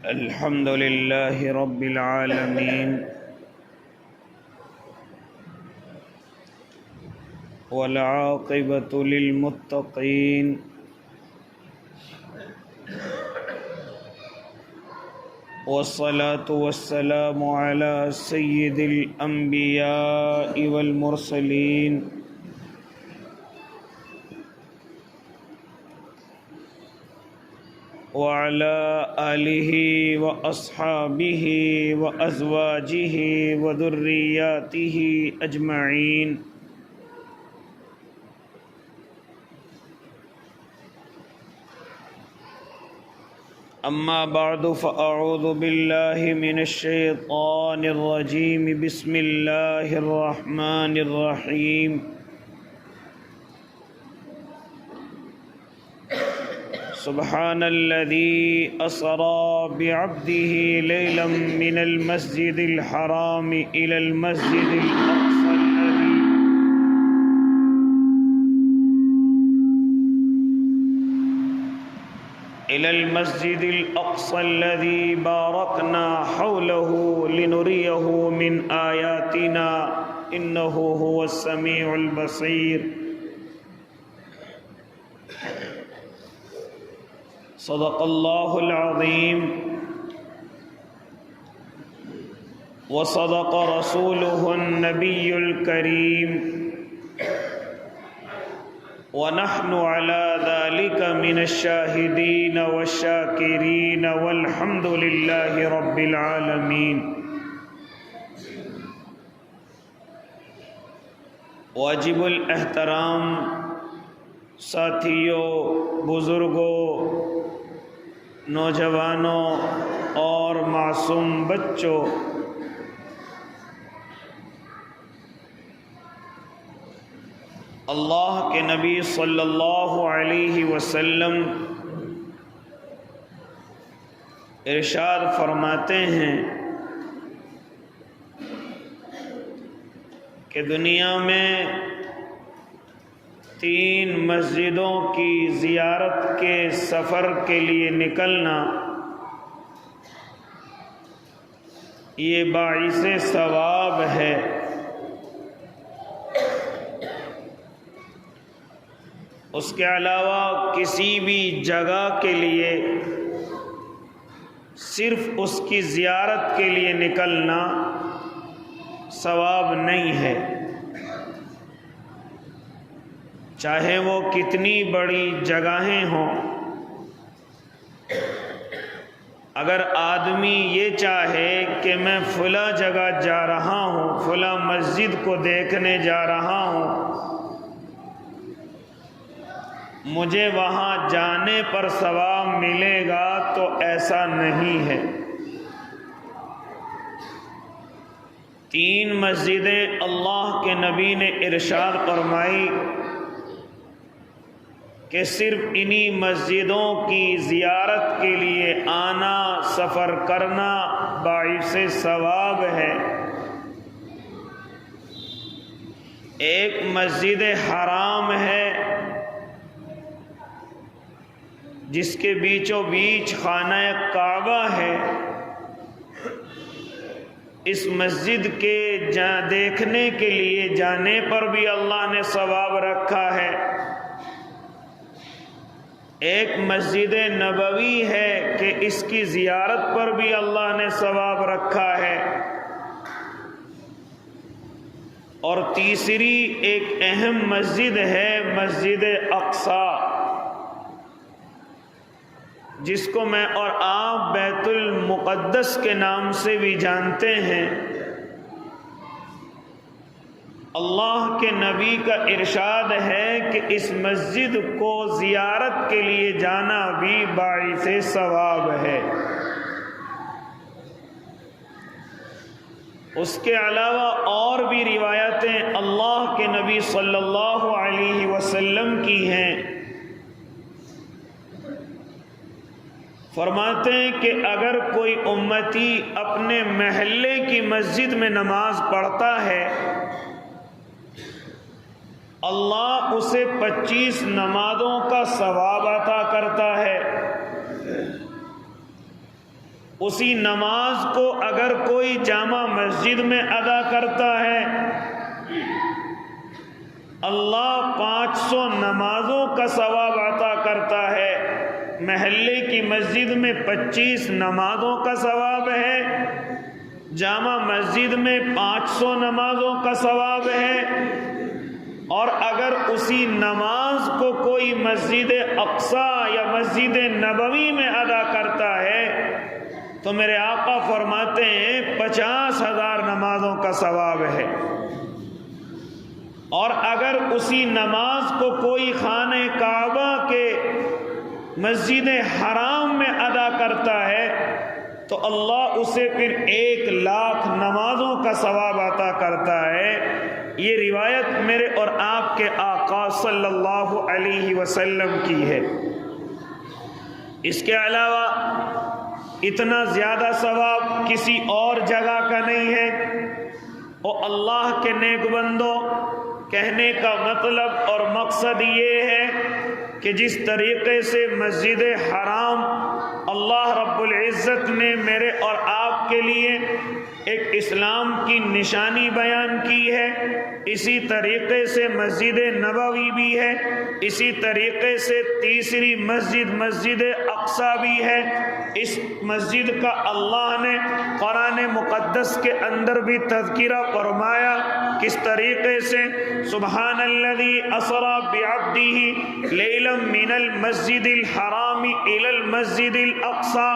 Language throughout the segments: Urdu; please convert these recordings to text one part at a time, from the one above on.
الحمد لله رب العالمين والعاقبة للمتقين والصلاة والسلام على سيد الأنبياء والمرسلين وعلى آله وأصحابه وأزواجه وذرياته أجمعين أما بعد فأعوذ بالله من الشيطان الرجيم بسم الله الرحمن الرحيم سبحان الذي أسرى بعبده ليلا من المسجد الحرام إلى المسجد الأقصى الذي باركنا حوله لنريه من آياتنا إنه هو السميع البصير صدق الله العظيم وصدق رسوله النبي الكريم ونحن على ذلك من الشاهدين والشاكرين والحمد لله رب العالمين واجب الاحترام ساتھیوں، بزرگوں، نوجوانوں اور معصوم بچوں، اللہ کے نبی صلی اللہ علیہ وسلم ارشاد فرماتے ہیں کہ دنیا میں 3 مسجدوں کی زیارت کے سفر کے لیے نکلنا یہ باعث ثواب ہے۔ اس کے علاوہ کسی بھی جگہ کے لیے صرف اس کی زیارت کے لیے نکلنا ثواب نہیں ہے، چاہے وہ کتنی بڑی جگہیں ہوں۔ اگر آدمی یہ چاہے کہ میں فلاں جگہ جا رہا ہوں، فلاں مسجد کو دیکھنے جا رہا ہوں، مجھے وہاں جانے پر ثواب ملے گا، تو ایسا نہیں ہے۔ 3 مسجدیں اللہ کے نبی نے ارشاد فرمائی کہ صرف انہی مسجدوں کی زیارت کے لیے آنا، سفر کرنا باعث ثواب ہے۔ ایک مسجد حرام ہے جس کے بیچوں بیچ خانہ کعبہ ہے۔ اس مسجد کے دیکھنے کے لیے جانے پر بھی اللہ نے ثواب رکھا ہے۔ ایک مسجد نبوی ہے کہ اس کی زیارت پر بھی اللہ نے ثواب رکھا ہے، اور تیسری ایک اہم مسجد ہے مسجد اقصی، جس کو میں اور آپ بیت المقدس کے نام سے بھی جانتے ہیں۔ اللہ کے نبی کا ارشاد ہے کہ اس مسجد کو زیارت کے لیے جانا بھی باعث ثواب ہے۔ اس کے علاوہ اور بھی روایتیں اللہ کے نبی صلی اللہ علیہ وسلم کی ہیں۔ فرماتے ہیں کہ اگر کوئی امتی اپنے محلے کی مسجد میں نماز پڑھتا ہے، اللہ اسے 25 نمازوں کا ثواب عطا کرتا ہے۔ اسی نماز کو اگر کوئی جامع مسجد میں ادا کرتا ہے، اللہ 500 نمازوں کا ثواب عطا کرتا ہے۔ محلے کی مسجد میں 25 نمازوں کا ثواب ہے، جامع مسجد میں 500 نمازوں کا ثواب ہے۔ اور اگر اسی نماز کو کوئی مسجد اقصی یا مسجد نبوی میں ادا کرتا ہے تو میرے آقا فرماتے ہیں 50,000 نمازوں کا ثواب ہے۔ اور اگر اسی نماز کو کوئی خانہ کعبہ کے مسجد حرام میں ادا کرتا ہے تو اللہ اسے پھر 1,00,000 نمازوں کا ثواب عطا کرتا ہے۔ یہ روایت میرے اور آپ کے آقا صلی اللہ علیہ وسلم کی ہے۔ اس کے علاوہ اتنا زیادہ ثواب کسی اور جگہ کا نہیں ہے۔ اور اللہ کے نیک بندوں، کہنے کا مطلب اور مقصد یہ ہے کہ جس طریقے سے مسجد حرام اللہ رب العزت نے میرے اور آپ کے لیے ایک اسلام کی نشانی بیان کی ہے، اسی طریقے سے مسجد نبوی بھی ہے، اسی طریقے سے تیسری مسجد مسجد اقصی بھی ہے۔ اس مسجد کا اللہ نے قرآن مقدس کے اندر بھی تذکرہ فرمایا، کس طریقے سے سبحان الذی اسری بعبدہ لیلا من المسجد الحرام الی المسجد الاقصی،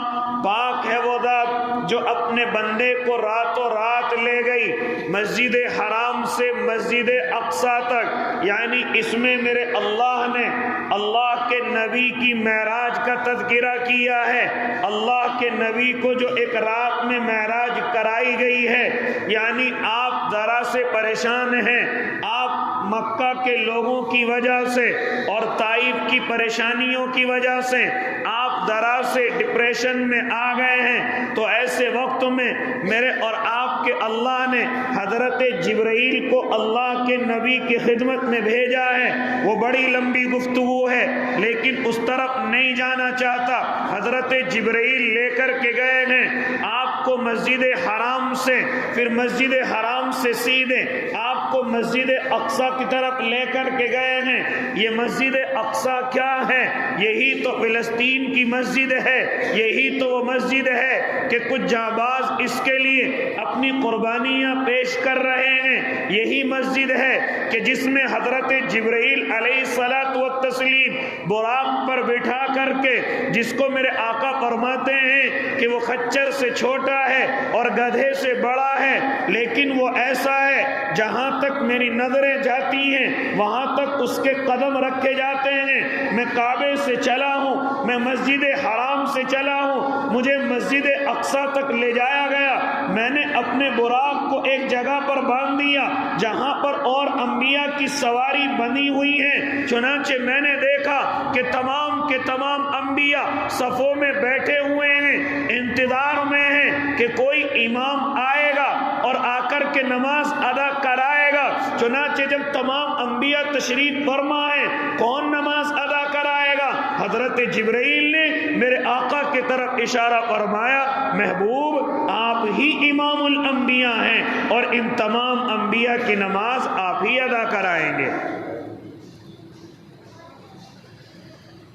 پاک ہے وہ ذات جو اپنے بندے کو راتوں رات لے گئی مسجد حرام سے مسجد اقصی تک۔ یعنی اس میں میرے اللہ نے اللہ کے نبی کی معراج کا تذکرہ کیا ہے، اللہ کے نبی کو جو ایک رات میں معراج کرائی گئی ہے۔ یعنی آپ ذرا سے پریشان ہیں، آپ مکہ کے لوگوں کی وجہ سے اور طائف کی پریشانیوں کی وجہ سے آپ ذرا سے ڈپریشن میں آ گئے ہیں، تو ایسے وقت میں میرے اور آپ کے اللہ نے حضرت جبرائیل کو اللہ کے نبی کی خدمت میں بھیجا ہے۔ وہ بڑی لمبی گفتگو ہے لیکن اس طرف نہیں جانا چاہتا۔ حضرت جبرائیل لے کر کے گئے ہیں آپ کو مسجد حرام سے، پھر مسجد حرام سے سیدھے آپ کو مسجد اقصی کی طرف لے کر کے گئے ہیں۔ یہ مسجد اقصی کیا ہے؟ یہی تو فلسطین کی مسجد ہے، یہی تو وہ مسجد ہے کہ کچھ جانباز اس کے لیے اپنی قربانیاں پیش کر رہے ہیں۔ یہی مسجد ہے کہ جس میں حضرت جبرائیل علیہ الصلاۃ والتسلیم براق پر بٹھا کر کے، جس کو میرے آقا فرماتے ہیں کہ وہ خچر سے چھوٹا ہے اور گدھے سے بڑا ہے، لیکن وہ ایسا ہے جہاں تک میری نظریں جاتی ہیں وہاں تک اس کے قدم رکھے جاتے ہیں۔ میں کعبے سے چلا ہوں، میں مسجد حرام سے چلا ہوں، مجھے مسجد اقصی تک لے جایا گیا، میں نے اپنے براق کو ایک جگہ پر باندھ دیا جہاں پر اور انبیاء کی سواری بنی ہوئی ہیں۔ چنانچہ میں نے دیکھا کہ تمام کے تمام انبیاء صفوں میں بیٹھے ہوئے ہیں، انتظار میں ہیں کہ کوئی امام آئے گا اور آ کر کے نماز ادا کرائے گا۔ چنانچہ جب تمام انبیاء تشریف فرما ہیں، کون نماز ادا کرائے گا؟ حضرت جبرائیل نے میرے آقا کی طرف اشارہ فرمایا، محبوب آپ ہی امام الانبیاء ہیں اور ان تمام انبیاء کی نماز آپ ہی ادا کرائیں گے۔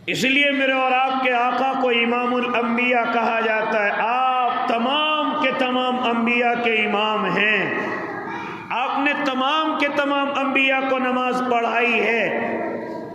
اس لیے میرے اور آپ کے آقا کو امام الانبیاء کہا جاتا ہے۔ آپ تمام کے تمام انبیاء کے امام ہیں، آپ نے تمام کے تمام انبیاء کو نماز پڑھائی ہے۔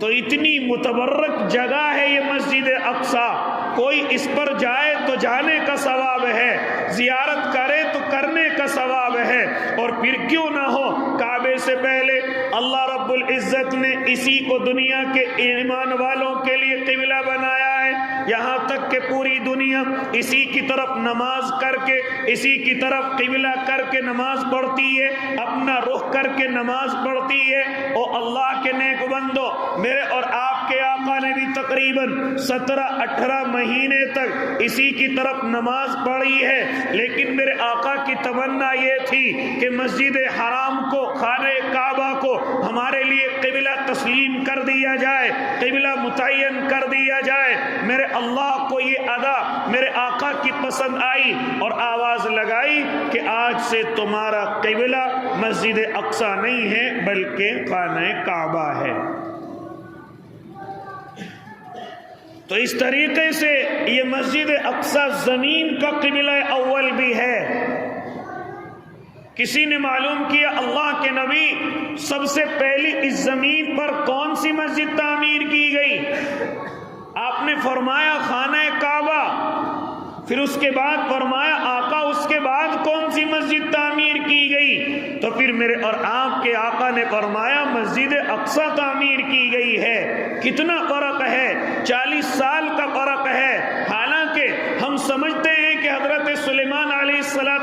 تو اتنی متبرک جگہ ہے یہ مسجد اقصی، کوئی اس پر جائے تو جانے کا ثواب ہے، زیارت کرے تو کرنے کا ثواب ہے۔ اور پھر کیوں نہ ہو، کعبے سے پہلے اللہ رب العزت نے اسی کو دنیا کے ایمان والوں کے لیے قبلہ بنایا ہے، یہاں تک کہ پوری دنیا اسی کی طرف نماز کر کے، اسی کی طرف قبلہ کر کے نماز پڑھتی ہے، اپنا رخ کر کے نماز پڑھتی ہے۔ اور اللہ کے نیک بندو، میرے اور آپ کے آقا نے بھی تقریباً 17-18 مہینے تک اسی کی طرف نماز پڑھی ہے، لیکن میرے آقا کی تمنا یہ تھی کہ مسجد حرام کو، خانہ کعبہ کو ہمارے لیے قبلہ تسلیم کر دیا جائے، قبلہ متعین کر دیا جائے۔ میرے اللہ کو یہ ادا، میرے آقا اللہ کی پسند آئی اور آواز لگائی کہ آج سے تمہارا قبلہ مسجد اقصی نہیں ہے بلکہ خانہ کعبہ ہے۔ تو اس طریقے سے یہ مسجد اقصی زمین کا قبلہ اول بھی ہے۔ کسی نے معلوم کیا اللہ کے نبی سب سے پہلی اس زمین پر کون سی مسجد تعمیر کی گئی؟ آپ نے فرمایا خانہ کعبہ، پھر اس کے بعد فرمایا آقا اس کے بعد کون سی مسجد تعمیر کی گئی؟ تو پھر میرے اور آپ کے آقا نے فرمایا مسجد اقصی تعمیر کی گئی ہے۔ کتنا فرق ہے؟ 40 سال کا فرق ہے۔ حالانکہ ہم سمجھتے ہیں کہ حضرت سلیمان علیہ السلام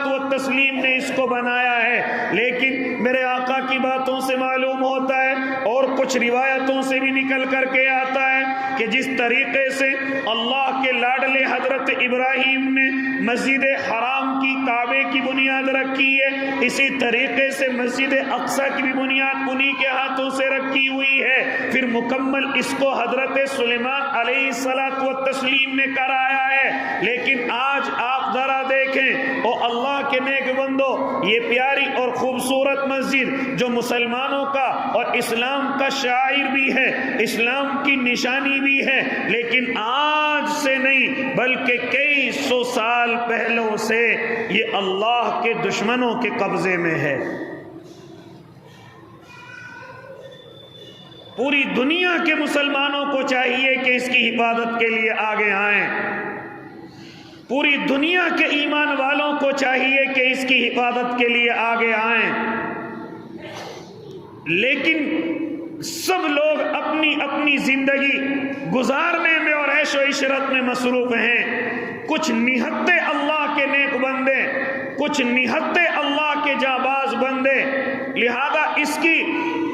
نے اس کو بنایا ہے، لیکن میرے آقا کی باتوں سے معلوم ہوتا ہے اور کچھ روایتوں سے بھی نکل کر کے آتا ہے کہ جس طریقے سے اللہ کے لاڈلے حضرت ابراہیم نے مسجد حرام کی کعبے کی بنیاد رکھی ہے، اسی طریقے سے مسجد اقصی کی بھی بنیاد انہی کے ہاتھوں سے رکھی ہوئی ہے۔ پھر مکمل اس کو حضرت سلیمان علیہ السلام نے کرایا ہے۔ لیکن آج آپ ذرا دیکھیں او اللہ کے نیک بندو، یہ پیاری اور خوبصورت مسجد جو مسلمانوں کا اور اسلام کا شاعر بھی ہے، اسلام کی نشانی بھی ہے، لیکن آج سے نہیں بلکہ کئی سو سال پہلوں سے یہ اللہ کے دشمنوں کے قبضے میں ہے۔ پوری دنیا کے مسلمانوں کو چاہیے کہ اس کی حفاظت کے لیے آگے آئیں۔ پوری دنیا کے ایمان والوں کو چاہیے کہ اس کی حفاظت کے لیے آگے آئیں، لیکن سب لوگ اپنی اپنی زندگی گزارنے میں اور عیش و عشرت میں مصروف ہیں۔ کچھ نہتے اللہ کے نیک بندے، کچھ نہتے اللہ کے جانباز بندے لہذا اس کی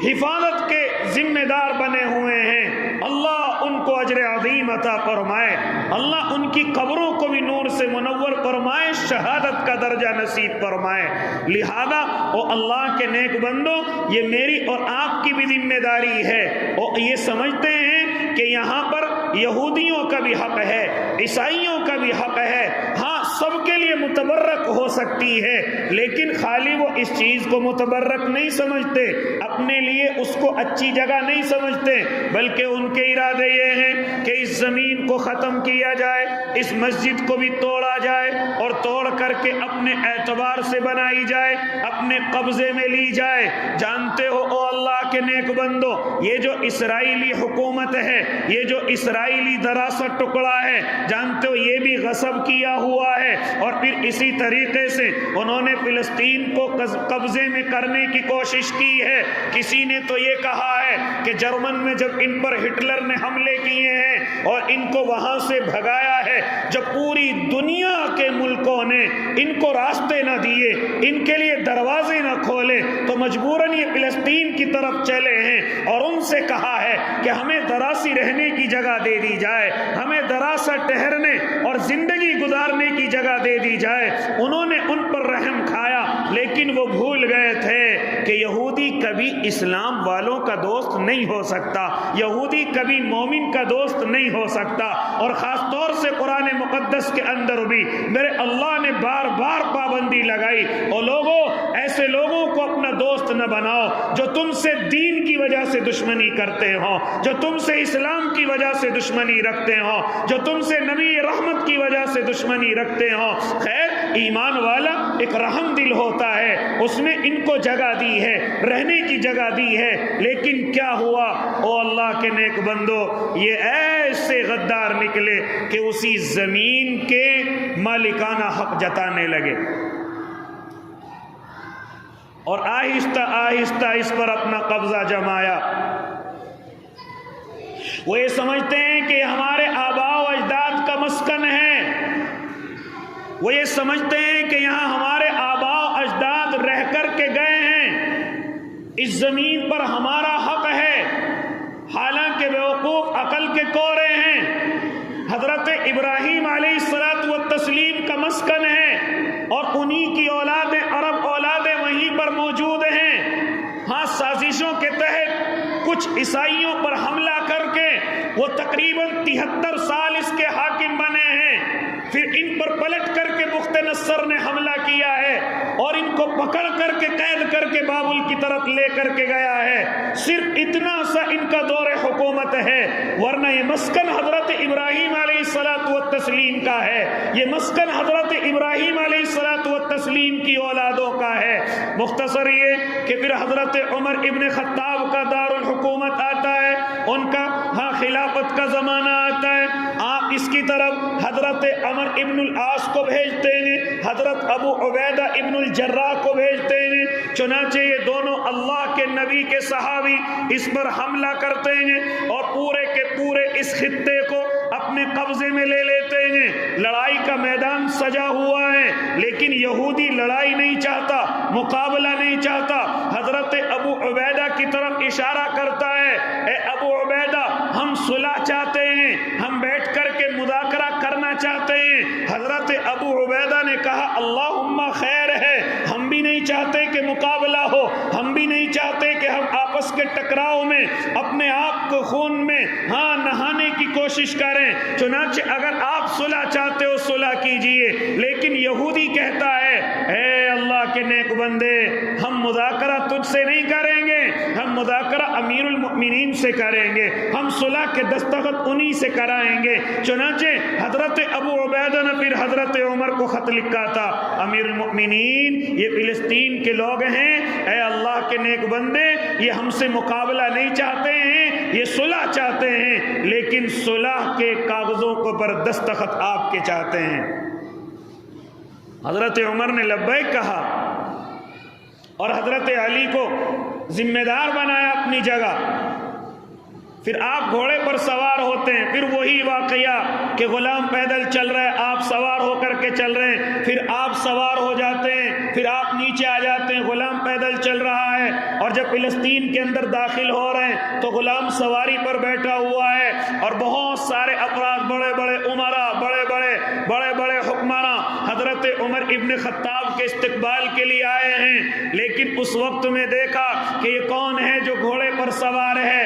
حفاظت کے ذمہ دار بنے ہوئے ہیں۔ اللہ ان کو اجر عظیم عطا فرمائے، اللہ ان کی قبروں کو بھی نور سے منور فرمائے، شہادت کا درجہ نصیب فرمائے۔ لہذا او اللہ کے نیک بندو، یہ میری اور آپ کی بھی ذمہ داری ہے۔ اور یہ سمجھتے ہیں کہ یہاں پر یہودیوں کا بھی حق ہے، عیسائیوں کا بھی حق ہے، ہاں سب کے لیے متبرک ہو سکتی ہے، لیکن خالی وہ اس چیز کو متبرک نہیں سمجھتے، اپنے لیے اس کو اچھی جگہ نہیں سمجھتے، بلکہ ان کے ارادے یہ ہیں کہ اس زمین کو ختم کیا جائے، اس مسجد کو بھی توڑا جائے اور توڑ کر کے اپنے اعتبار سے بنائی جائے، اپنے قبضے میں لی جائے۔ جانتے ہو او اللہ کے نیک بندو، یہ جو اسرائیلی حکومت ہے، یہ جو اسرائیلی دراصل ٹکڑا ہے، جانتے ہو یہ بھی غصب کیا ہوا ہے، اور پھر اسی طریقے سے انہوں نے فلسطین کو قبضے میں کرنے کی کوشش کی ہے۔ کسی نے تو یہ کہا ہے کہ جرمن میں جب ان پر ہٹلر نے حملے کیے ہیں اور ان کو وہاں سے بھگایا ہے، جب پوری دنیا کے ملکوں نے ان کو راستے نہ دیے، ان کے لیے دروازے نہ کھولے، تو مجبوراً یہ فلسطین کی طرف چلے ہیں اور ان سے کہا ہے کہ ہمیں ذرا سی رہنے کی جگہ دے دی جائے، ہمیں ذرا سا ٹہرنے اور زندگی گزارنے کی جگہ دے دی جائے۔ انہوں نے ان پر رحم کھایا، لیکن وہ بھول گئے تھے کہ یہودی کبھی اسلام والوں کا دوست نہیں ہو سکتا، یہودی کبھی مومن کا دوست نہیں ہو سکتا۔ اور خاص طور سے قرآن مقدس کے اندر بھی میرے اللہ نے بار بار پابندی لگائی، اور لوگوں ایسے لوگوں کو اپنا دوست نہ بناؤ جو تم سے دین کی وجہ سے دشمنی کرتے ہو، جو تم سے اسلام کی وجہ سے دشمنی رکھتے ہو، جو تم سے نبی رحمت کی وجہ سے دشمنی رکھتے ہو۔ خیر، ایمان والا ایک رحم دل ہوتا ہے، اس نے ان کو جگہ دی ہے، رہنے کی جگہ دی ہے، لیکن کیا ہوا او اللہ کے نیک بندو، یہ ایسے غدار نکلے کہ اسی زمین کے مالکانہ حق جتانے لگے اور آہستہ آہستہ اس پر اپنا قبضہ جمایا۔ وہ یہ سمجھتے ہیں کہ ہمارے آباء و اجداد کا مسکن ہے، وہ یہ سمجھتے ہیں کہ یہاں ہمارے آباء و اجداد رہ کر کے گئے ہیں، اس زمین پر ہمارا حق ہے۔ حالانکہ بیوقوف عقل کے کورے ہیں، حضرت ابراہیم علیہ السلام کا مسکن ہے اور انہی کی اولادیں، عرب اولادیں وہیں پر موجود ہیں۔ ہاں، سازشوں کے تحت کچھ عیسائیوں پر حملہ کر کے وہ تقریباً 73 سال اس کے حاکم بنے ہیں، پھر ان پر پلٹ کر کے بخت نصر نے حملہ کیا ہے اور ان کو پکڑ کر کے قید کر کے بابل کی طرف لے کر کے گیا ہے، صرف اتنا سا ان کا دور حکومت ہے، ورنہ یہ مسکن حضرت ابراہیم علیہ الصلوۃ والتسلیم کا ہے، یہ مسکن حضرت ابراہیم علیہ الصلوۃ والتسلیم کی اولادوں کا ہے۔ مختصر یہ کہ پھر حضرت عمر ابن خطاب کا دارالحکومت آتا ہے، ان کا خلافت کا زمانہ آتا ہے، آپ اس کی طرف حضرت عمر ابن العاص کو بھیجتے ہیں، حضرت ابو عبیدہ ابن الجراح کو بھیجتے ہیں، چنانچہ یہ دونوں اللہ کے نبی کے صحابی اس پر حملہ کرتے ہیں اور پورے کے پورے اس خطے کو اپنے قبضے میں لے لیتے ہیں۔ لڑائی کا میدان سجا ہوا ہے، لیکن یہودی لڑائی نہیں چاہتا، مقابلہ نہیں چاہتا۔ حضرت ابو عبیدہ کی طرف اشارہ کرتا ہے، اے ابو عبیدہ، ہم صلح چاہتے ہیں، ہم بیٹھ کر کے مذاکرہ کرنا چاہتے ہیں۔ حضرت ابو عبیدہ نے کہا اللہم خیر ہے، ہم بھی نہیں چاہتے کہ مقابلہ ہو، ہم بھی نہیں چاہتے کہ ہم آپس کے ٹکراؤ میں اپنے آپ کو خون میں نہانے کی کوشش کریں، چنانچہ اگر آپ صلح چاہتے ہو صلح کیجئے۔ لیکن یہودی کہتا ہے، اے اللہ کے نیک بندے، ہم مذاکرہ تجھ سے نہیں کریں گے، ہم مذاکرہ امیر المؤمنین سے کریں گے، ہم صلح کے دستخط انہی سے کرائیں گے۔ چنانچہ حضرت ابو عبیدہ نے پھر حضرت عمر کو خط لکھا تھا، امیر المؤمنین، یہ فلسطین کے لوگ ہیں، اے اللہ کے نیک بندے، یہ ہم سے مقابلہ نہیں چاہتے ہیں، یہ صلح چاہتے ہیں، لیکن صلح کے کاغذوں کو پر دستخط آپ کے چاہتے ہیں۔ حضرت عمر نے لبیک کہا اور حضرت علی کو ذمہ دار بنایا اپنی جگہ۔ پھر آپ گھوڑے پر سوار ہوتے ہیں، پھر وہی واقعہ کہ غلام پیدل چل رہے، آپ سوار ہو کر کے چل رہے ہیں، پھر آپ سوار ہو جاتے ہیں، پھر آپ نیچے آ جاتے ہیں، غلام پیدل چل رہا ہے، اور جب فلسطین کے اندر داخل ہو رہے ہیں تو غلام سواری پر بیٹھا ہوا ہے اور بہت سارے افراد، بڑے بڑے عمرا، بڑے بڑے حکمراں حضرت عمر ابن خطاب کے استقبال کے لیے آئے ہیں۔ لیکن اس وقت میں دیکھا کہ یہ کون ہے جو گھوڑے پر سوار ہے۔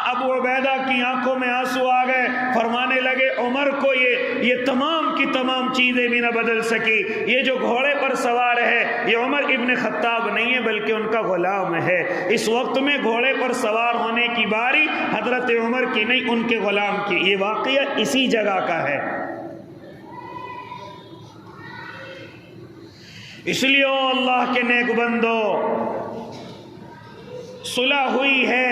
ابو عبیدہ کی آنکھوں میں آنسو آ گئے، فرمانے لگے عمر کو یہ تمام کی تمام چیزیں بھی نہ بدل سکی، یہ جو گھوڑے پر سوار ہے یہ عمر ابن خطاب نہیں ہے بلکہ ان کا غلام ہے۔ اس وقت میں گھوڑے پر سوار ہونے کی باری حضرت عمر کی نہیں، ان کے غلام کی۔ یہ واقعہ اسی جگہ کا ہے۔ اس لیے اللہ کے نیک بندو، صلح ہوئی ہے۔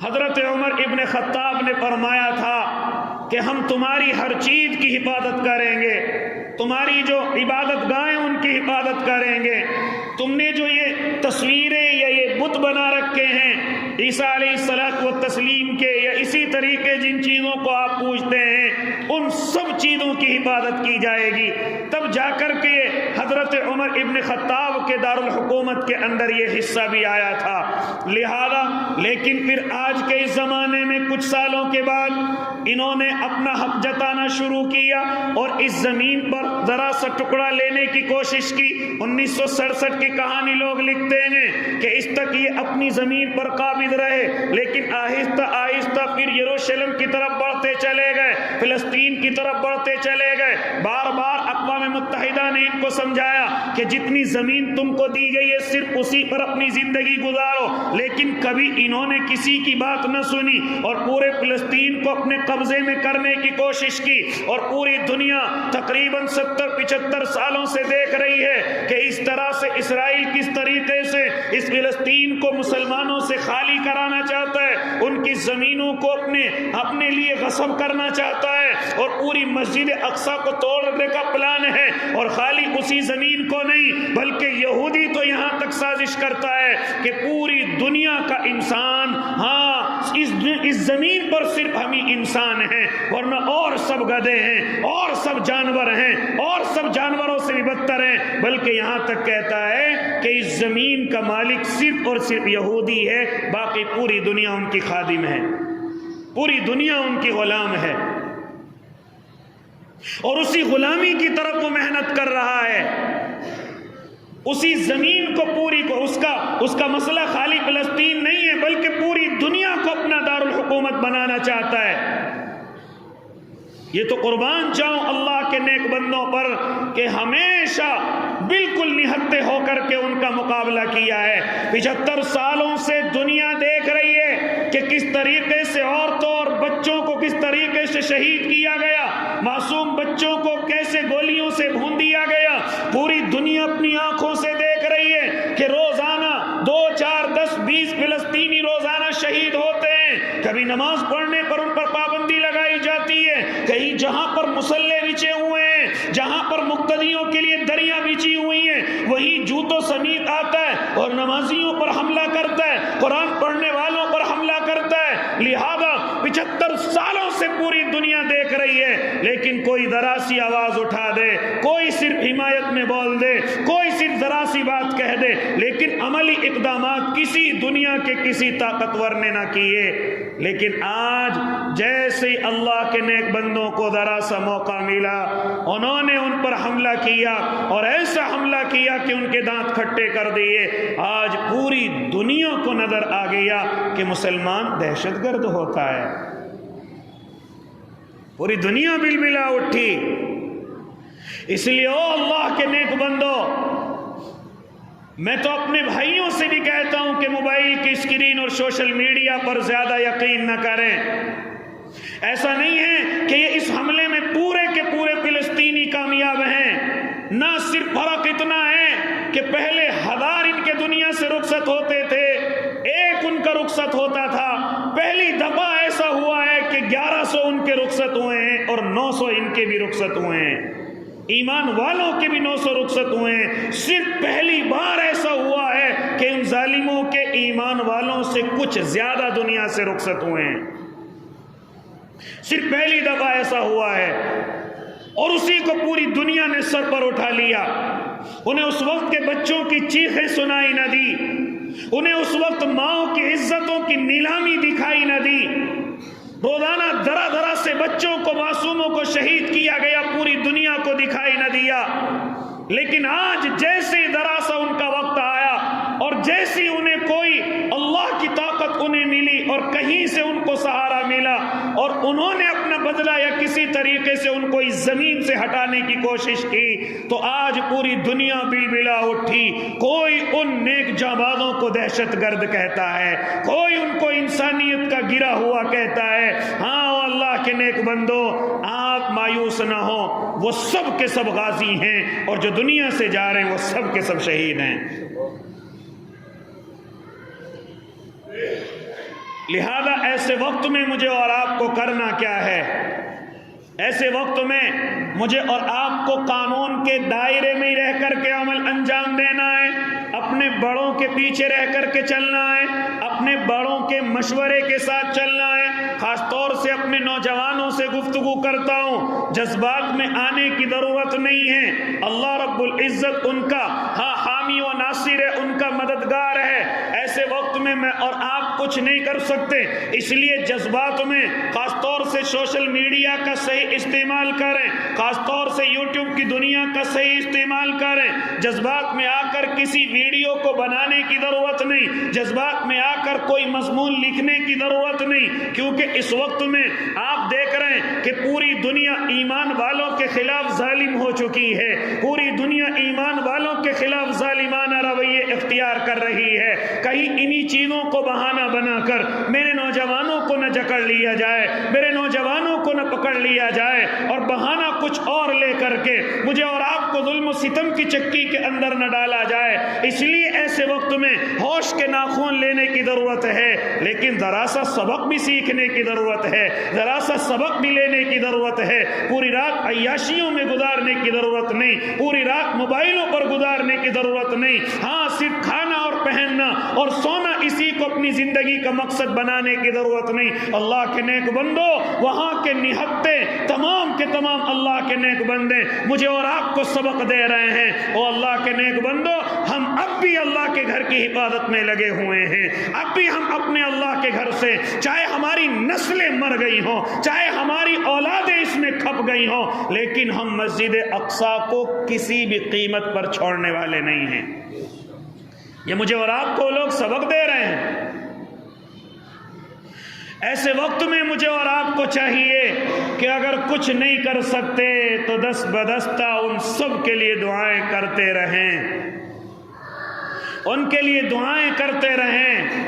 حضرت عمر ابن خطاب نے فرمایا تھا کہ ہم تمہاری ہر چیز کی حفاظت کریں گے، تمہاری جو عبادت گاہیں ان کی حفاظت کریں گے، تم نے جو یہ تصویریں یا یہ بت بنا رکھے ہیں عیسیٰ علیہ الصلوۃ والتسلیم کے، یا اسی طریقے جن چیزوں کو آپ پوجتے ہیں، ان سب چیزوں کی حفاظت کی جائے گی۔ تب جا کر کے حضرت عمر ابن خطاب کے دارالحکومت کے اندر یہ حصہ بھی آیا تھا۔ لہذا لیکن پھر آج کے اس زمانے میں کچھ سالوں کے بعد انہوں نے اپنا حق جتانا شروع کیا اور اس زمین پر ذرا سا ٹکڑا لینے کی کوشش کی۔ 1967 کی کہانی لوگ لکھتے ہیں کہ اس تک یہ اپنی زمین پر قابض رہے، لیکن آہستہ آہستہ پھر یروشلم کی طرف بڑھتے چلے گئے، فلسطین کی طرف بڑھتے چلے گئے۔ بار بار اقوام متحدہ نے ان کو سمجھایا کہ جتنی زمین تم کو دی گئی ہے صرف اسی پر اپنی زندگی گزارو، لیکن کبھی انہوں نے کسی کی بات نہ سنی اور پورے فلسطین کو اپنے قبضے میں کرنے کی کوشش کی۔ اور پوری دنیا تقریباً 70-75 سالوں سے دیکھ رہی ہے کہ اس طرح سے اسرائیل کس طریقے سے اس فلسطین کو مسلمانوں سے خالی کرانا چاہتا ہے، ان کی زمینوں کو اپنے لیے غصب کرنا چاہتا ہے، اور پوری مسجد اقصیٰ کو توڑنے کا پلان ہے۔ اور خالی اسی زمین کو نہیں بلکہ یہودی تو یہاں تک سازش کرتا ہے کہ پوری دنیا کا انسان، اس زمین پر صرف ہم ہی انسان ہیں، ورنہ اور سب گدھے ہیں، اور سب جانور ہیں، اور سب جانوروں سے بھی بدتر ہیں۔ بلکہ یہاں تک کہتا ہے کہ اس زمین کا مالک صرف اور صرف یہودی ہے، باقی پوری دنیا ان کی خادم ہے، پوری دنیا ان کی غلام ہے، اور اسی غلامی کی طرف وہ محنت کر رہا ہے۔ اسی زمین کو پوری کو اس کا مسئلہ خالی فلسطین نہیں ہے بلکہ پوری دنیا کو اپنا دارالحکومت بنانا چاہتا ہے۔ یہ تو قربان جاؤں اللہ کے نیک بندوں پر کہ ہمیشہ بالکل نہتے ہو کر کے ان کا مقابلہ کیا ہے۔ 75 سالوں سے دنیا دیکھ رہی ہے کہ کس طریقے سے عورتوں اور بچوں کو کس طریقے سے شہید کیا گیا، معصوم بچوں کو کیسے گولیوں سے بھون دیا گیا۔ پوری دنیا اپنی آنکھوں سے دیکھ رہی ہے کہ روزانہ 2 4 10 20 فلسطینی روزانہ شہید ہوتے ہیں۔ کبھی نماز پڑھنے پر ان پر پابندی لگائی جاتی ہے، کہیں جہاں پر مسلح بچھے ہوئے ہیں، جہاں پر مقتدیوں کے لیے دریاں بچھی ہوئی ہیں، وہی جوتوں سمیت آتا ہے اور نمازیوں پر حملہ کرتا ہے، قرآن پڑھنے والوں پر حملہ کرتا ہے۔ لہذا 75 سالوں سے پوری دنیا دیکھ رہی ہے، لیکن کوئی ذرا سی آواز اٹھا دے، کوئی صرف حمایت میں بول دے، کوئی صرف ذرا سی بات کہہ دے، لیکن عملی اقدامات کسی دنیا کے کسی طاقتور نے نہ کیے۔ لیکن آج جیسے اللہ کے نیک بندوں کو ذرا سا موقع ملا، انہوں نے ان پر حملہ کیا اور ایسا حملہ کیا کہ ان کے دانت کھٹے کر دیے۔ آج پوری دنیا کو نظر آ گیا کہ مسلمان دہشت گرد ہوتا ہے، پوری دنیا بلبلا اٹھی۔ اس لیے او اللہ کے نیک بندو، میں تو اپنے بھائیوں سے بھی کہتا ہوں کہ موبائل کی اسکرین اور سوشل میڈیا پر زیادہ یقین نہ کریں۔ ایسا نہیں ہے کہ یہ اس حملے میں پورے کے پورے فلسطینی کامیاب ہیں، نہ صرف فرق اتنا ہے کہ پہلے 1000 ان کے دنیا سے رخصت ہوتے تھے، 1 ان کا رخصت ہوتا تھا۔ پہلی دفعہ ایسا ہوا ہے کہ 1100 ان کے رخصت ہوئے ہیں اور 900 ان کے بھی رخصت ہوئے ہیں، ایمان والوں کے بھی 900 رخصت ہوئے ہیں۔ صرف پہلی بار ایسا ہوا ہے کہ ان ظالموں کے ایمان والوں سے کچھ زیادہ دنیا سے رخصت ہوئے ہیں، صرف پہلی دفعہ ایسا ہوا ہے، اور اسی کو پوری دنیا نے سر پر اٹھا لیا۔ انہیں اس وقت کے بچوں کی چیخیں سنائی نہ دی، انہیں اس وقت ماؤں کی عزتوں کی نیلامی دکھائی نہ دی۔ روزانہ ذرا ذرا سے بچوں کو، معصوموں کو شہید کیا گیا، پوری دنیا کو دکھائی نہ دیا۔ لیکن آج جیسے ذرا سا ان کا وقت آیا اور جیسی انہیں کوئی اللہ کی طاقت انہیں ملی اور کہیں سے ان کو سہارا ملا اور انہوں نے اپنا بدلہ یا کسی طریقے سے ان کو اس زمین سے ہٹانے کی کوشش کی، تو آج پوری دنیا بلبلا اٹھی۔ کوئی ان نیک جانبازوں کو دہشت گرد کہتا ہے، کوئی ان کو انسانیت کا گرا ہوا کہتا ہے۔ ہاں اللہ کے نیک بندو، آپ مایوس نہ ہو، وہ سب کے سب غازی ہیں، اور جو دنیا سے جا رہے ہیں وہ سب کے سب شہید ہیں۔ لہذا ایسے وقت میں مجھے اور آپ کو کرنا کیا ہے؟ ایسے وقت میں مجھے اور آپ کو قانون کے دائرے میں ہی رہ کر کے عمل انجام دینا ہے، اپنے بڑوں کے پیچھے رہ کر کے چلنا ہے، اپنے بڑوں کے مشورے کے ساتھ چلنا ہے۔ خاص طور سے اپنے نوجوانوں سے گفتگو کرتا ہوں، جذبات میں آنے کی ضرورت نہیں ہے۔ اللہ رب العزت ان کا حامی و ناصر ہے، ان کا مددگار ہے۔ ایسے وقت میں اور آپ کچھ نہیں کر سکتے، اس لیے جذبات میں خاص طور سے سوشل میڈیا کا صحیح استعمال کریں، خاص طور سے یوٹیوب کی دنیا کا صحیح استعمال کریں۔ جذبات میں آ کر کسی ویڈیو کو بنانے کی ضرورت نہیں، جذبات میں آ کر کوئی مضمون لکھنے کی ضرورت نہیں، کیونکہ اس وقت میں آپ دیکھ رہے ہیں کہ پوری دنیا ایمان والوں کے خلاف ظالم ہو چکی ہے، پوری دنیا ایمان والوں کے خلاف ظالمانہ رویے اختیار کر رہی ہے۔ کہیں انہی چیزوں کو بہانہ بنا کر میرے نوجوانوں کو نہ جکڑ لیا جائے، میرے نوجوانوں کو نہ پکڑ لیا جائے اور بہانہ کچھ اور لے کر کے مجھے اور آپ کو ظلم و ستم کی چکی کے اندر نہ ڈالا جائے۔ اس لیے ایسے وقت میں ہوش کے ناخن لینے کی ضرورت ہے، لیکن ذرا سا سبق بھی سیکھنے کی ضرورت ہے، ذرا سا سبق بھی لینے کی ضرورت ہے۔ پوری رات عیاشیوں میں گزارنے کی ضرورت نہیں، پوری رات موبائلوں پر گزارنے کی ضرورت نہیں۔ ہاں، صرف کھانا اور پہننا اور سونا اسی کو اپنی زندگی کا مقصد بنانے کی ضرورت نہیں۔ اللہ کے نیک بندو، وہاں کے نہتے تمام کے تمام اللہ کے نیک بندے مجھے اور آپ کو سبق دے رہے ہیں۔ او اللہ کے نیک بندو، ہم اب بھی اللہ کے گھر کی حفاظت میں لگے ہوئے ہیں، اب بھی ہم اپنے اللہ کے گھر سے، چاہے ہماری نسلیں مر گئی ہوں، چاہے ہماری اولادیں اس میں کھپ گئی ہوں، لیکن ہم مسجد اقصی کو کسی بھی قیمت پر چھوڑنے والے نہیں ہیں۔ یہ مجھے اور آپ کو لوگ سبق دے رہے ہیں۔ ایسے وقت میں مجھے اور آپ کو چاہیے کہ اگر کچھ نہیں کر سکتے تو دست بدستہ ان سب کے لیے دعائیں کرتے رہیں، ان کے لیے دعائیں کرتے رہیں۔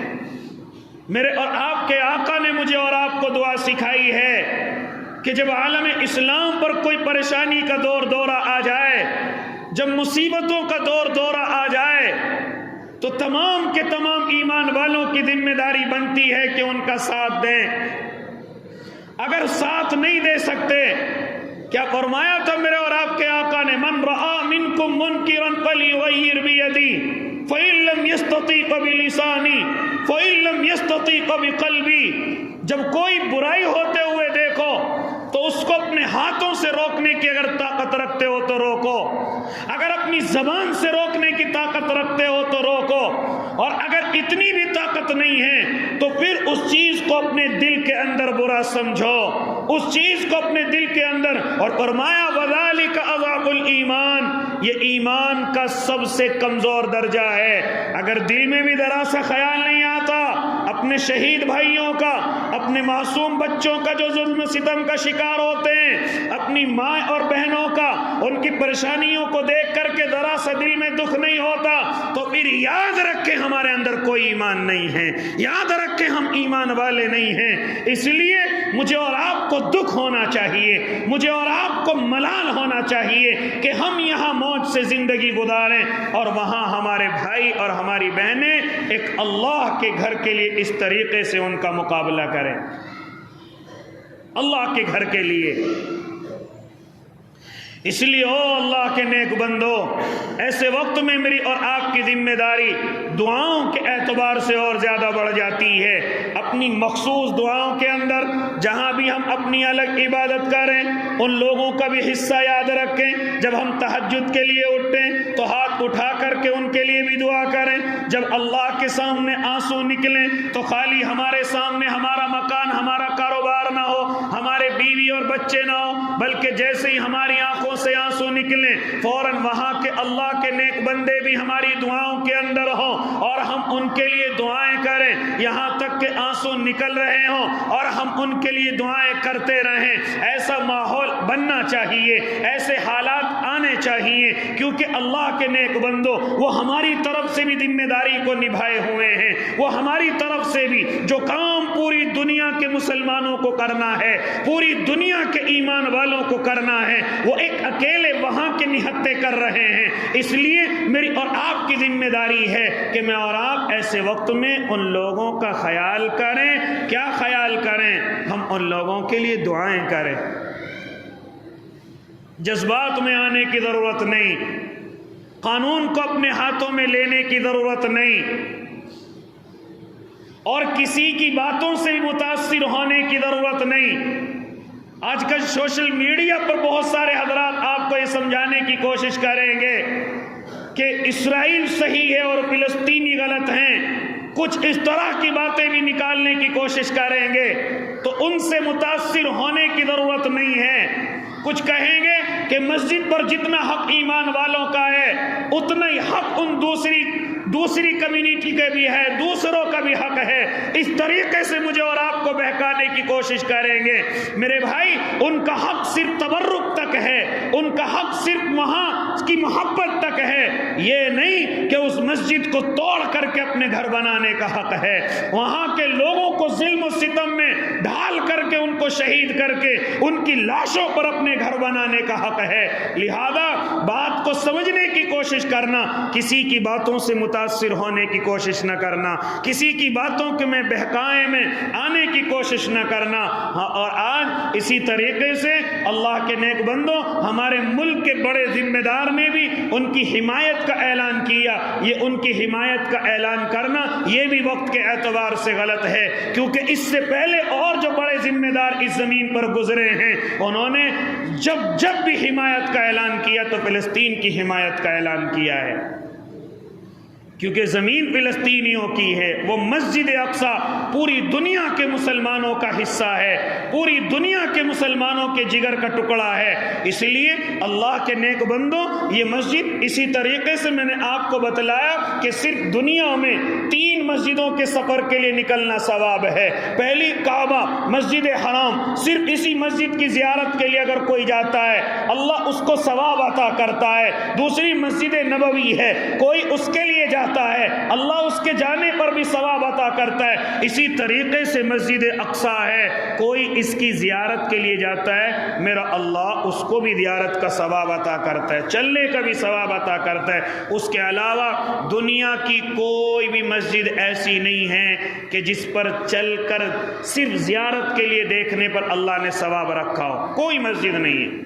میرے اور آپ کے آقا نے مجھے اور آپ کو دعا سکھائی ہے کہ جب عالم اسلام پر کوئی پریشانی کا دورہ آ جائے، جب مصیبتوں کا دورہ آ جائے، تو تمام کے تمام ایمان والوں کی ذمہ داری بنتی ہے کہ ان کا ساتھ دیں۔ اگر ساتھ نہیں دے سکتے، کیا فرمایا تھا میرے اور آپ کے آقا نے؟ من رآ منکم منکرا فلیغیر بیدی فإن لم یستطیع بلسانی فإن لم یستطیع بقلبی۔ جب کوئی برائی ہوتے ہوئے دیکھو تو اس کو اپنے ہاتھوں سے روکنے کی اگر طاقت رکھتے ہو تو روکو، اگر اپنی زبان سے روکنے کی طاقت رکھتے ہو تو روکو، اور اگر اتنی بھی طاقت نہیں ہے تو پھر اس چیز کو اپنے دل کے اندر برا سمجھو، اس چیز کو اپنے دل کے اندر۔ اور فرمایا وَذَلِكَ أَضْعَفُ الْإِيمَانِ، یہ ایمان کا سب سے کمزور درجہ ہے۔ اگر دل میں بھی ذرا سا خیال نہیں آتا اپنے شہید بھائیوں کا، اپنے معصوم بچوں کا جو ظلم ستم کا شکار ہوتے ہیں، اپنی ماں اور بہنوں کا، ان کی پریشانیوں کو دیکھ کر کے ذرا سا دل میں دکھ نہیں ہوتا، تو پھر یاد رکھیں ہمارے اندر کوئی ایمان نہیں ہے، یاد رکھیں ہم ایمان والے نہیں ہیں۔ اس لیے مجھے اور آپ کو دکھ ہونا چاہیے، مجھے اور آپ کو ملال ہونا چاہیے کہ ہم یہاں موج سے زندگی گزاریں اور وہاں ہمارے بھائی اور ہماری بہنیں ایک اللہ کے گھر کے لیے اس طریقے سے ان کا مقابلہ کریں، اللہ کے گھر کے لیے۔ اس لیے او اللہ کے نیک بندو، ایسے وقت میں میری اور آپ کی ذمہ داری دعاؤں کے اعتبار سے اور زیادہ بڑھ جاتی ہے۔ اپنی مخصوص دعاؤں کے اندر جہاں بھی ہم اپنی الگ عبادت کریں، ان لوگوں کا بھی حصہ یاد رکھیں۔ جب ہم تہجد کے لیے اٹھیں تو ہاتھ اٹھا کر کے ان کے لیے بھی دعا کریں۔ جب اللہ کے سامنے آنسو نکلیں تو خالی ہمارے سامنے ہمارا مکان، ہمارا کاروبار نہ ہو، ہمارے بیوی اور بچے نہ ہو، بلکہ جیسے ہی ہماری آنکھوں سے آنسو نکلیں فوراً وہاں کے اللہ کے نیک بندے بھی ہماری دعاؤں کے اندر ہوں اور ہم ان کے لیے دعائیں کریں یہاں تک کہ آنسو نکل رہے ہوں اور ہم ان کے لیے دعائیں کرتے رہیں۔ ایسا ماحول بننا چاہیے، ایسے حالات آنے چاہیے، کیونکہ اللہ کے نیک بندو وہ ہماری طرف سے بھی ذمہ داری کو نبھائے ہوئے ہیں، وہ ہماری طرف سے بھی جو کام پوری دنیا کے مسلمانوں کو کرنا ہے، پوری دنیا کے ایمان والوں کو کرنا ہے، وہ ایک اکیلے وہاں کے نہتے کر رہے ہیں۔ اس لیے میری اور آپ کی ذمہ داری ہے کہ میں اور آپ ایسے وقت میں ان لوگوں کا خیال کریں۔ کیا خیال کریں؟ ہم ان لوگوں کے لیے دعائیں کریں۔ جذبات میں آنے کی ضرورت نہیں، قانون کو اپنے ہاتھوں میں لینے کی ضرورت نہیں، اور کسی کی باتوں سے متاثر ہونے کی ضرورت نہیں۔ آج کل سوشل میڈیا پر بہت سارے حضرات آپ کو یہ سمجھانے کی کوشش کریں گے کہ اسرائیل صحیح ہے اور فلسطینی غلط ہیں، کچھ اس طرح کی باتیں بھی نکالنے کی کوشش کریں گے، تو ان سے متاثر ہونے کی ضرورت نہیں ہے۔ کچھ کہیں گے کہ مسجد پر جتنا حق ایمان والوں کا ہے اتنا ہی حق ان دوسری کمیونٹی کے بھی ہے، دوسروں کا بھی حق ہے، اس طریقے سے مجھے اور آپ کو بہکانے کی کوشش کریں گے۔ میرے بھائی، ان کا حق صرف تبرک تک ہے، ان کا حق صرف وہاں کی محبت تک ہے، یہ نہیں کہ اس مسجد کو توڑ کر کے اپنے گھر بنانے کا حق ہے۔ وہاں کے لوگوں کو ظلم و ستم میں ڈھال کر کے ان کو شہید کر کے ان کی لاشوں پر اپنے گھر بنانے کا حق ہے۔ لہذا بات کو سمجھنے کی کوشش کرنا، کسی کی باتوں سے متاثر ہونے کی کوشش نہ کرنا، کسی کی باتوں کے میں بہکائے میں آنے کی کوشش نہ کرنا۔ اور آج اسی طریقے سے اللہ کے نیک بندوں، ہمارے ملک کے بڑے ذمہ دار نے بھی ان کی حمایت کا اعلان کیا۔ یہ ان کی حمایت کا اعلان کرنا یہ بھی وقت کے اعتبار سے غلط ہے، کیونکہ اس سے پہلے اور جو بڑے ذمہ دار اس زمین پر گزرے ہیں، انہوں نے جب بھی حمایت کا اعلان کیا تو فلسطین کی حمایت کا اعلان کیا ہے، کیونکہ زمین فلسطینیوں کی ہے، وہ مسجد اقصی پوری دنیا کے مسلمانوں کا حصہ ہے، پوری دنیا کے مسلمانوں کے جگر کا ٹکڑا ہے۔ اس لیے اللہ کے نیک بندوں، یہ مسجد اسی طریقے سے میں نے آپ کو بتلایا کہ صرف دنیا میں 3 مسجدوں کے سفر کے لیے نکلنا ثواب ہے۔ پہلی کعبہ مسجد حرام، صرف اسی مسجد کی زیارت کے لیے اگر کوئی جاتا ہے اللہ اس کو ثواب عطا کرتا ہے۔ دوسری مسجد نبوی ہے، کوئی اس کے لیے جاتا ہے اللہ اس کے جانے پر بھی ثواب عطا کرتا ہے۔ اسی طریقے سے مسجد اقصی ہے، کوئی اس کی زیارت کے لیے جاتا ہے میرا اللہ اس کو بھی زیارت کا ثواب عطا کرتا ہے، چلنے کا بھی ثواب عطا کرتا ہے۔ اس کے علاوہ دنیا کی کوئی بھی مسجد ایسی نہیں ہے کہ جس پر چل کر صرف زیارت کے لیے دیکھنے پر اللہ نے ثواب رکھا ہو، کوئی مسجد نہیں ہے۔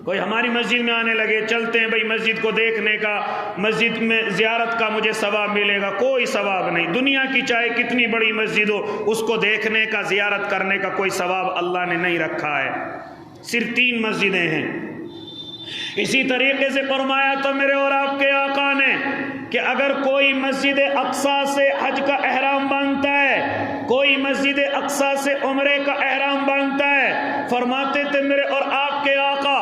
کوئی ہماری مسجد میں آنے لگے چلتے ہیں بھائی مسجد کو دیکھنے کا، مسجد میں زیارت کا مجھے ثواب ملے گا، کوئی ثواب نہیں۔ دنیا کی چاہے کتنی بڑی مسجد ہو اس کو دیکھنے کا زیارت کرنے کا کوئی ثواب اللہ نے نہیں رکھا ہے۔ صرف 3 مسجدیں ہیں۔ اسی طریقے سے فرمایا تو میرے اور آپ کے آقا نے کہ اگر کوئی مسجد اقصی سے حج کا احرام باندھتا ہے، کوئی مسجد اقصی سے عمرے کا احرام باندھتا ہے، فرماتے تھے میرے اور آپ کے آقا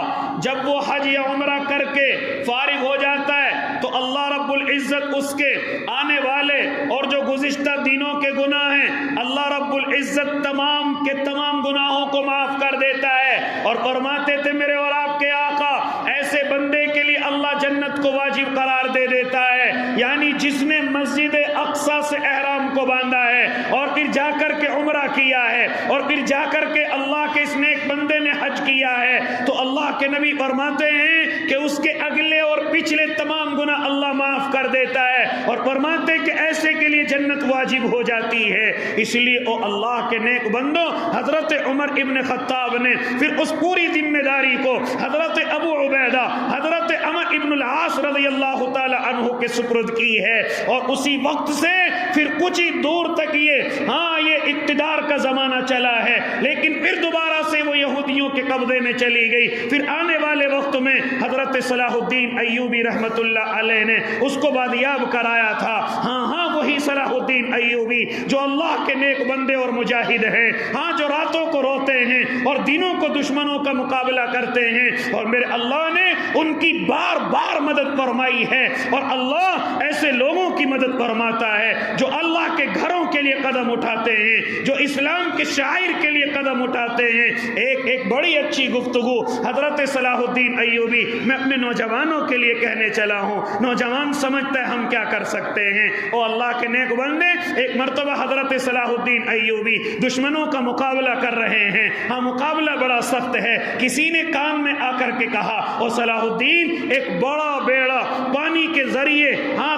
جب وہ حج یا عمرہ کر کے فارغ ہو جاتا ہے تو اللہ رب العزت اس کے آنے والے اور جو گزشتہ دنوں کے گناہ ہیں اللہ رب العزت تمام کے تمام گناہوں کو معاف کر دیتا ہے۔ اور فرماتے تھے میرے اور آپ کے آقا ایسے بندے کے لیے اللہ جنت کو واجب قرار دے دیتا ہے، یعنی جس نے مسجد اقصی سے احرام کو باندھا ہے اور پھر جا کر کے عمرہ کیا ہے اور پھر جا کر کے اللہ کے اس نیک بندے نے حج کیا ہے تو اللہ کے نبی فرماتے ہیں کہ اس کے اگلے اور پچھلے تمام گناہ اللہ معاف کر دیتا ہے، اور فرماتے ہیں کہ ایسے کے لیے جنت واجب ہو جاتی ہے۔ اس لیے او اللہ کے نیک بندوں، حضرت عمر ابن خطاب نے پھر اس پوری ذمہ داری کو حضرت ابو عبیدہ حضرت عمر ابن العاص رضی اللہ تعالی عنہ کے سپرد کی ہے، اور اسی وقت سے پھر کچھ ہی دور تک یہ اقتدار کا زمانہ چلا ہے، لیکن پھر دوبارہ سے وہ یہودیوں کے قبضے میں چلی گئی۔ پھر آنے والے وقت میں حضرت صلاح الدین ایوبی رحمت اللہ علیہ نے اس کو بادیاب کرایا تھا۔ ہاں وہی صلاح الدین ایوبی جو اللہ کے نیک بندے اور مجاہد ہیں، جو راتوں کو روتے ہیں اور دنوں کو دشمنوں کا مقابلہ کرتے ہیں، اور میرے اللہ نے ان کی بار بار مدد فرمائی ہے، اور اللہ ایسے لوگوں کی مدد فرماتا ہے جو اللہ کے گھروں کے لیے قدم اٹھاتے ہیں، جو اسلام کے شاعر کے لیے قدم اٹھاتے ہیں۔ ایک بڑی اچھی گفتگو حضرت صلاح الدین ایوبی میں اپنے نوجوانوں کے لیے کہنے چلا ہوں۔ نوجوان سمجھتا ہے ہم کیا کر سکتے ہیں، او اللہ کے نیک بندے، ایک مرتبہ حضرت صلاح الدین ایوبی دشمنوں کا مقابلہ کر رہے ہیں، مقابلہ بڑا سخت ہے۔ کسی نے کان میں آ کر کے کہا او صلاح الدین ایک بڑا بیڑا پانی کے ذریعے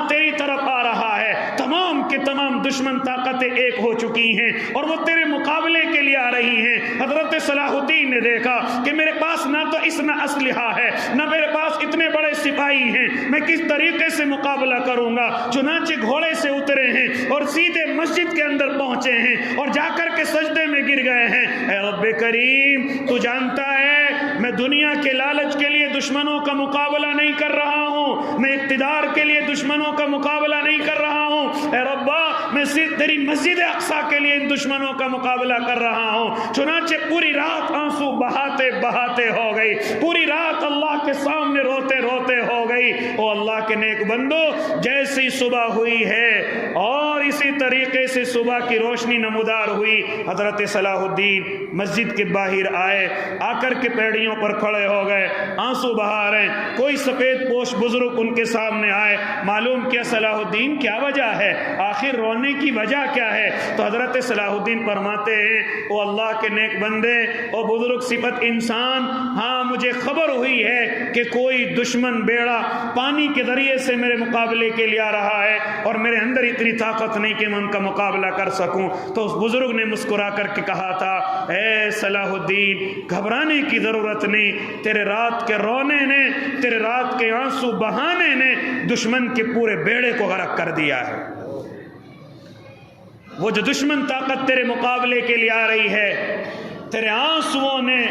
تیری طرف آ رہا ہے، تمام کے تمام دشمن طاقتیں ایک ہو چکی ہیں اور وہ تیرے مقابلے کے لیے آ رہی ہیں۔ حضرت صلاح الدین نے دیکھا کہ میرے پاس نہ تو اتنا اسلحہ ہے، نہ میرے پاس اتنے بڑے سپاہی ہیں، میں کس طریقے سے مقابلہ کروں گا؟ چنانچہ گھوڑے سے اترے ہیں اور سیدھے مسجد کے اندر پہنچے ہیں اور جا کر کے سجدے میں گر گئے ہیں۔ اے رب کریم، تو جانتا ہے میں دنیا کے لالچ کے لیے دشمنوں کا مقابلہ نہیں کر رہا ہوں، میں اقتدار کے لیے دشمنوں کا مقابلہ نہیں کر رہا ہوں، اے ربا میں صرف تیری مسجد اقصی کے لیے ان دشمنوں کا مقابلہ کر رہا ہوں۔ چنانچہ پوری رات آنسو بہاتے بہاتے ہو گئی، پوری رات اللہ کے سامنے روتے روتے ہو گئی۔ او اللہ کے نیک بندو، جیسی صبح ہوئی ہے اور اسی طریقے سے صبح کی روشنی نمودار ہوئی، حضرت صلاح الدین مسجد کے باہر آئے، آ کر کے پیڑیوں پر کھڑے ہو گئے، آنسو بہا رہے ہیں۔ کوئی سفید پوش بزرگ ان کے سامنے آئے، معلوم کیا صلاح الدین کیا وجہ ہے، آخر رونے کی وجہ کیا ہے؟ تو حضرت صلاح الدین فرماتے ہیں او اللہ کے نیک بندے، او بزرگ صفت انسان، مجھے خبر ہوئی ہے کہ کوئی دشمن بیڑا پانی کے ذریعے سے میرے مقابلے کے لیے آ رہا ہے اور میرے اندر اتنی طاقت نہیں کہ میں ان کا مقابلہ کر سکوں۔ تو اس بزرگ نے مسکرا کر کے کہا تھا اے صلاح الدین، گھبرانے کی ضرورت نہیں، تیرے رات کے رونے نے، تیرے رات کے آنسو بہانے نے دشمن کے پورے بیڑے کو غرق کر دیا ہے۔ وہ جو دشمن طاقت تیرے مقابلے کے لیے آ رہی ہے، تیرے آنسوؤں نے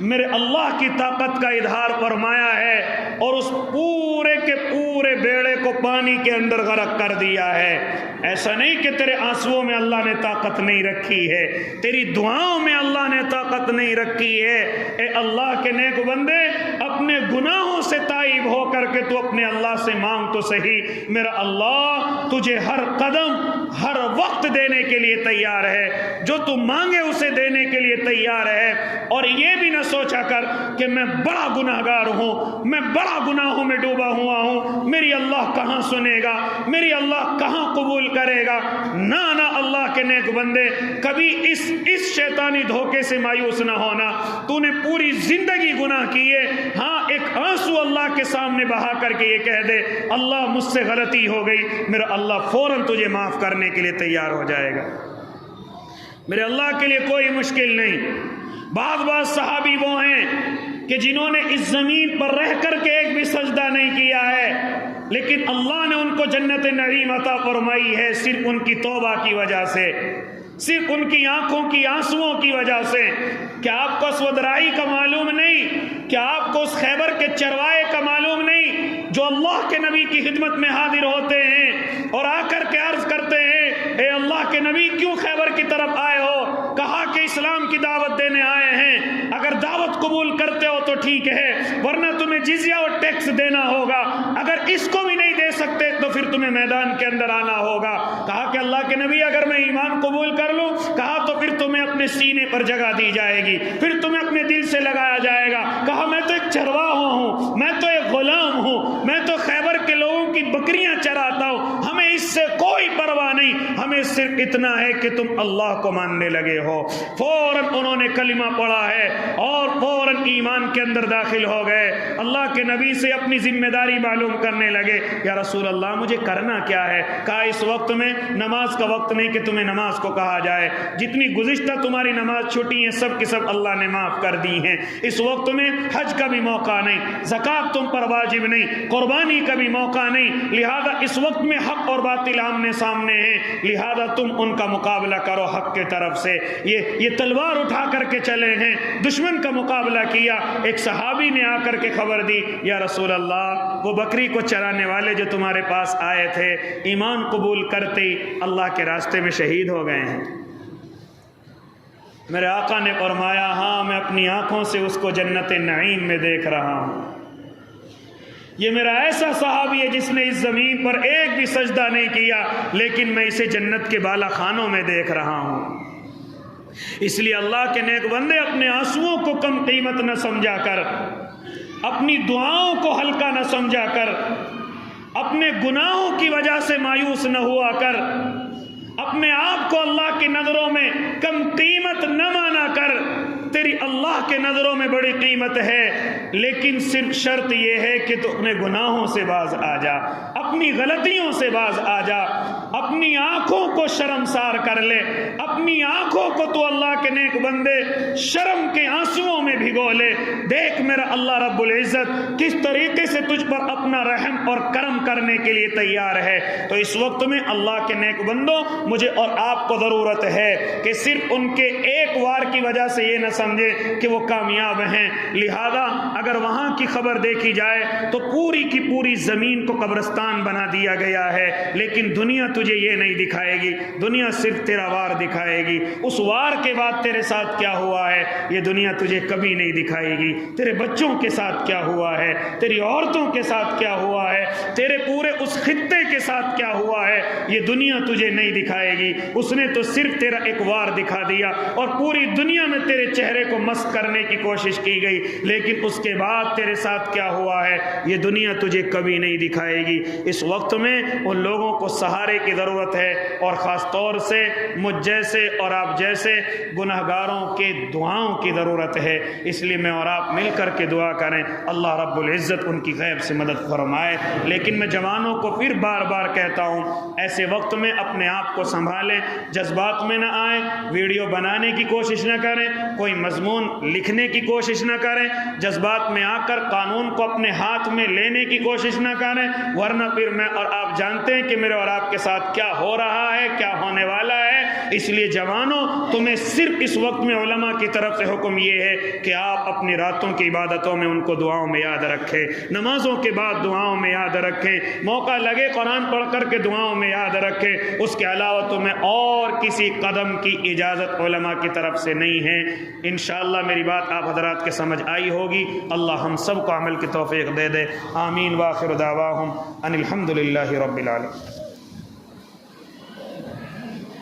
میرے اللہ کی طاقت کا اظہار فرمایا ہے اور اس پورے کے پورے بیڑے کو پانی کے اندر غرق کر دیا ہے۔ ایسا نہیں کہ تیرے آنسوؤں میں اللہ نے طاقت نہیں رکھی ہے، تیری دعاؤں میں اللہ نے طاقت نہیں رکھی ہے۔ اے اللہ کے نیک بندے، اپنے گناہوں سے تائب ہو کر کے تو اپنے اللہ سے مانگ تو صحیح، میرا اللہ تجھے ہر قدم ہر وقت دینے کے لیے تیار ہے، جو تو مانگے اسے دینے کے لیے تیار ہے۔ اور یہ بھی نہ سوچا کر کہ میں بڑا گناہگار ہوں، میں بڑا گناہوں میں ڈوبا ہوا ہوں، میری اللہ کہاں سنے گا، میری اللہ کہاں قبول کرے گا۔ نہ اللہ کے نیک بندے، کبھی اس شیطانی دھوکے سے مایوس نہ ہونا۔ تو نے پوری زندگی گناہ کیے، ہاں ایک آنسو اللہ کے سامنے بہا کر کے یہ کہہ دے اللہ مجھ سے غلطی ہو گئی، میرا اللہ فوراً تجھے معاف کرنے کے لیے تیار ہو جائے گا۔ میرے اللہ کے لیے کوئی مشکل نہیں۔ بعض صحابی وہ ہیں کہ جنہوں نے اس زمین پر رہ کر کے ایک بھی سجدہ نہیں کیا ہے، لیکن اللہ نے ان کو جنت نعیم عطا فرمائی ہے صرف ان کی توبہ کی وجہ سے، صرف ان کی آنکھوں کی آنسوؤں کی وجہ سے۔ کیا آپ کو اسود رائی کا معلوم نہیں؟ کیا آپ کو اس خیبر کے چروائے کا معلوم نہیں جو اللہ کے نبی کی خدمت میں حاضر ہوتے ہیں اور آ کر کے عرض کرتے ہیں اے اللہ کے نبی کیوں خیبر کی طرف آئے ہو؟ کہا کہ اسلام کی دعوت دینے آئے ہیں، اگر دعوت قبول کرتے ہو تو ٹھیک ہے، ورنہ تمہیں جزیہ اور ٹیکس دینا ہوگا، اگر اس کو بھی نہیں دے سکتے تو پھر تمہیں میدان کے اندر آنا ہوگا۔ کہا کہ اللہ کے نبی اگر میں ایمان قبول کر لوں، کہا تو پھر تمہیں اپنے سینے پر جگہ دی جائے گی، پھر تمہیں اپنے دل سے لگایا جائے گا۔ کہا میں تو ایک چرواہا ہوں، میں تو ایک غلام ہوں، میں تو خیبر کے لوگوں کی بکریاں چراتا ہوں، ہمیں اس سے کوئی پرواہ نہیں، ہمیں صرف اتنا ہے کہ تم اللہ کو ماننے لگے ہو۔ فوراً انہوں نے کلمہ پڑھا ہے اور فوراً ایمان کے اندر داخل ہو گئے۔ اللہ کے نبی سے اپنی ذمہ داری معلوم کرنے لگے، یا رسول اللہ مجھے کرنا کیا ہے؟ کہا اس وقت میں نماز کا وقت نہیں کہ تمہیں نماز کو کہا جائے، جتنی گزشتہ تمہاری نماز چھوٹی ہیں سب کی سب اللہ نے معاف کر دی ہیں۔ اس وقت میں حج کا بھی موقع نہیں، زکوٰۃ تم پر واجب نہیں، قربانی کا بھی موقع نہیں، لہذا اس وقت میں حق اور باطل آمنے سامنے ہیں، لہذا تم ان کا مقابلہ کرو حق کے طرف سے۔ یہ تلوار اٹھا کر کے چلے ہیں، دشمن کا مقابلہ کیا۔ ایک صحابی نے آ کر کے خبر دی یا رسول اللہ وہ بکری کو چرانے والے جو تمہارے پاس آئے تھے ایمان قبول کرتے ہی اللہ کے راستے میں شہید ہو گئے ہیں۔ میرے آقا نے فرمایا ہاں میں اپنی آنکھوں سے اس کو جنت نعیم میں دیکھ رہا ہوں۔ یہ میرا ایسا صحابی ہے جس نے اس زمین پر ایک بھی سجدہ نہیں کیا، لیکن میں اسے جنت کے بالا خانوں میں دیکھ رہا ہوں۔ اس لیے اللہ کے نیک بندے اپنے آنسوؤں کو کم قیمت نہ سمجھا کر، اپنی دعاؤں کو ہلکا نہ سمجھا کر، اپنے گناہوں کی وجہ سے مایوس نہ ہوا کر، اپنے آپ کو اللہ کی نظروں میں کم قیمت نہ مانا کر۔ تیری اللہ کے نظروں میں بڑی قیمت ہے، لیکن صرف شرط یہ ہے کہ تو اپنے گناہوں سے باز آ جا، اپنی غلطیوں سے باز آ جا، اپنی آنکھوں کو شرمسار کر لے، اپنی آنکھوں کو تو اللہ کے نیک بندے شرم کے آنسوؤں میں بھگو لے۔ دیکھ میرا اللہ رب العزت کس طریقے سے تجھ پر اپنا رحم اور کرم کرنے کے لیے تیار ہے۔ تو اس وقت میں اللہ کے نیک بندوں مجھے اور آپ کو ضرورت ہے کہ صرف ان کے ایک وار کی وجہ سے یہ نہ سمجھے کہ وہ کامیاب ہیں، لہذا اگر وہاں کی خبر دیکھی جائے تو پوری کی پوری زمین کو قبرستان بنا دیا گیا ہے، لیکن دنیا تجھے یہ نہیں دکھائے گی، دنیا صرف تیرا وار دکھائے گی۔ اس وار کے بعد تیرے ساتھ کیا ہوا ہے یہ دنیا تجھے کبھی نہیں دکھائے گی۔ تیرے بچوں کے ساتھ کیا ہوا ہے، تیری عورتوں کے ساتھ کیا ہوا ہے، تیرے پورے اس خطے کے ساتھ کیا ہوا ہے، یہ دنیا تجھے نہیں دکھائے گی۔ اس نے تو صرف تیرا ایک وار دکھا دیا اور پوری دنیا میں تیرے چہرے کو مست کرنے کی کوشش کی گئی، لیکن اس کے بعد تیرے ساتھ کیا ہوا ہے یہ دنیا تجھے کبھی نہیں دکھائے گی۔ اس وقت میں ان لوگوں کو سہارے کی ضرورت ہے، اور خاص طور سے مجھ جیسے اور آپ جیسے گناہگاروں کے دعاؤں کی ضرورت ہے۔ اس لیے میں اور آپ مل کر کے دعا کریں اللہ رب العزت ان کی غیب سے مدد فرمائے۔ لیکن میں جوانوں کو پھر بار بار کہتا ہوں ایسے وقت میں اپنے آپ کو سنبھالیں، جذبات میں نہ آئیں، ویڈیو بنانے کی کوشش نہ کریں، کوئی مضمون لکھنے کی کوشش نہ کریں، جذبات میں آ کر قانون کو اپنے ہاتھ میں لینے کی کوشش نہ کریں، ورنہ پھر میں اور آپ جانتے ہیں کہ میرے اور آپ کے ساتھ کیا ہو رہا ہے، کیا ہونے والا ہے۔ اس لیے جوانوں تمہیں صرف اس وقت میں علماء کی طرف سے حکم یہ ہے کہ آپ اپنی راتوں کی عبادتوں میں ان کو دعاؤں میں یاد رکھیں، نمازوں کے بعد دعاؤں میں یاد رکھیں، موقع لگے قرآن پڑھ کر کے دعاؤں میں یاد رکھیں۔ اس کے علاوہ تمہیں اور کسی قدم کی اجازت علماء کی طرف سے نہیں ہے۔ انشاءاللہ میری بات آپ حضرات کے سمجھ آئی ہوگی۔ اللہ ہم سب کو عمل کی توفیق دے دے۔ آمین۔ وآخر دعواہم ان الحمدللہ رب العالمین۔